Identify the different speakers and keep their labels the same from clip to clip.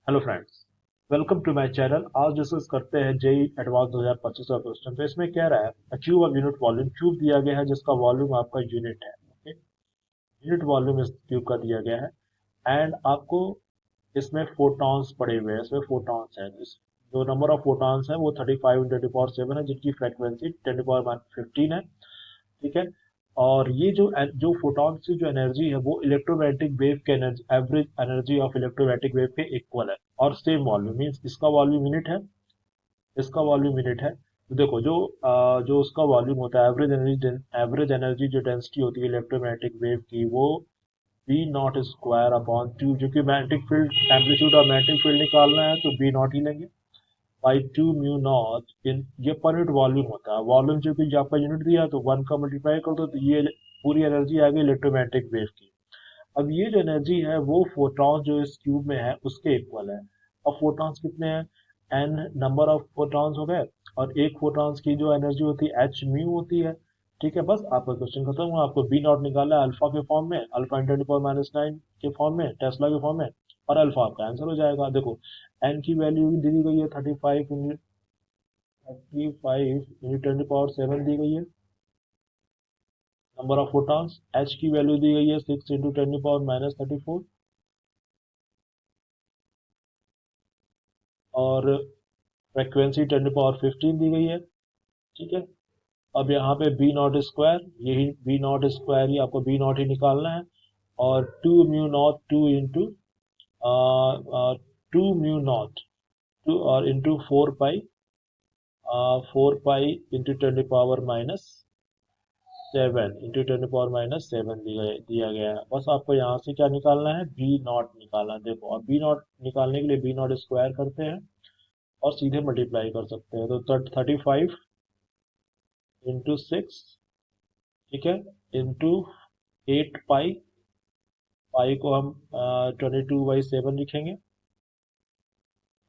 Speaker 1: Hello friends, welcome to my channel. आज discuss करते हैं जेई एडवांस 2025 का क्वेश्चन। तो इसमें कह रहा है achieve a unit volume. Cube दिया गया है जिसका वॉल्यूम आपका यूनिट है। ओके, यूनिट वॉल्यूम इस क्यूब का दिया गया है एंड आपको इसमें फोटॉन्स पड़े हुए हैं। इसमें फोटॉन्स है, जो नंबर ऑफ फोटॉन्स है वो 35 × 10⁻⁷ है, जिनकी फ्रीक्वेंसी 10⁻15 है। ठीक है। और ये जो जो फोटॉन की जो एनर्जी है वो इलेक्ट्रोमैग्नेटिक वेव के energy, average energy of electromagnetic wave के इक्वल है। और सेम वॉल्यूम मीन्स इसका वॉल्यूम यूनिट है, इसका वॉल्यूम यूनिट है। तो देखो जो उसका वॉल्यूम होता है, एवरेज एनर्जी जो डेंसिटी होती है इलेक्ट्रोमैग्नेटिक वेव की, वो B not square upon two, जो कि मैग्नेटिक फील्ड एम्पलीट्यूड और मैग्नेटिक फील्ड निकालना है तो बी नॉट ही लेंगे, बाई टू म्यू नॉट इन, ये पर यूनिट वॉल्यूम होता है। वॉल्यूम जो कि आपका यूनिट दिया तो वन का मल्टीप्लाई कर दो तो ये पूरी एनर्जी आ गई इलेक्ट्रोमैग्नेटिक वेव की। अब ये जो एनर्जी है वो फोटॉन जो इस क्यूब में है उसके इक्वल है। अब फोटॉन्स कितने हैं? एन नंबर ऑफ फोटॉन्स हो गए, और एक फोटॉन्स की जो एनर्जी होती है एच म्यू होती है। ठीक है, बस आपका क्वेश्चन खत्म हुआ। आपको बी नॉट निकाला है अल्फा के फॉर्म में, अल्फा × 10⁻⁹ के फॉर्म में, टेस्ला के फॉर्म में, और अल्फा आपका आंसर हो जाएगा। देखो एन की वैल्यू दी गई है 35 × 10⁻⁷ दी गई है। नंबर ऑफ फोटॉन्स एच की वैल्यू दी गई है 6 × 10⁻34, और फ्रीक्वेंसी 10⁻15 दी गई है। ठीक है। अब यहाँ पे बी नॉट स्क्वायर, यही बी नॉट स्क्वायर ही आपको बी नॉट ही निकालना है। और two mu not two into two mu not two और इंटू 4 पाई, 4 पाई इंटू 10⁻⁷ दिया गया है। बस आपको यहाँ से क्या निकालना है? बी नॉट निकालना है। देखो, और बी नॉट निकालने के लिए बी नॉट स्क्वायर करते हैं और सीधे मल्टीप्लाई कर सकते हैं। तो 35 × 6, ठीक है, इंटू 8 पाई, पाई को हम 22/7 लिखेंगे।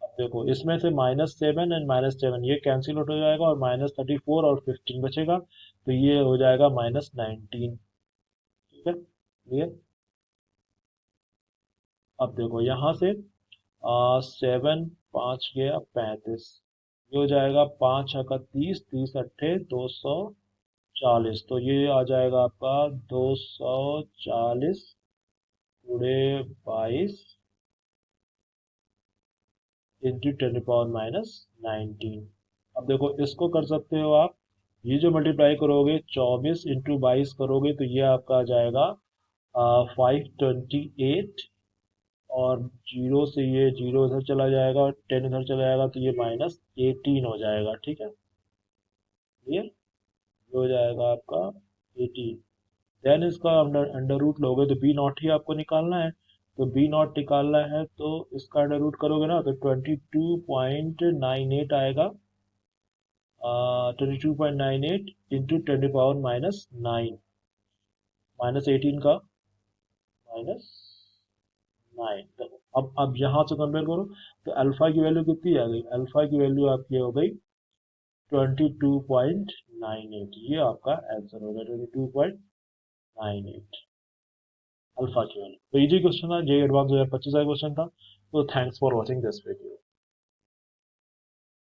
Speaker 1: अब देखो इसमें से -7 एंड -7 ये कैंसिल आउट हो जाएगा, और -34 और 15 बचेगा, तो ये हो जाएगा -19। ठीक है, क्लियर। अब देखो यहाँ से 7, 5 गया 35, ये हो जाएगा 5 × 30, 30 × 8 = 240। तो ये आ जाएगा आपका 240 × 22 इंटू 10⁻⁹। अब देखो इसको कर सकते हो आप, ये जो मल्टीप्लाई करोगे 24 × 22 करोगे तो ये आपका आ जाएगा 528, और जीरो से ये जीरो इधर चला जाएगा और 10 इधर चला जाएगा तो ये -18 हो जाएगा। ठीक है, क्लियर। ये हो जाएगा आपका 18। देन इसका अंडर अंडर रूट लोगे तो बी नॉट ही आपको निकालना है। तो बी नॉट निकालना है तो इसका अंडर रूट करोगे ना तो 22.98 आएगा। 22.98 इंटू 10⁻⁹ -18 का -9। तो अब यहाँ से कंपेयर करो तो अल्फा की वैल्यू कितनी आ गई? अल्फा की वैल्यू आपकी हो गई 22.98। ये आपका आंसर होगा 22.98 अल्फा की वैल्यू। तो इजी क्वेश्चन था, जे एडवांस 2025 का क्वेश्चन था। तो thanks for watching this video.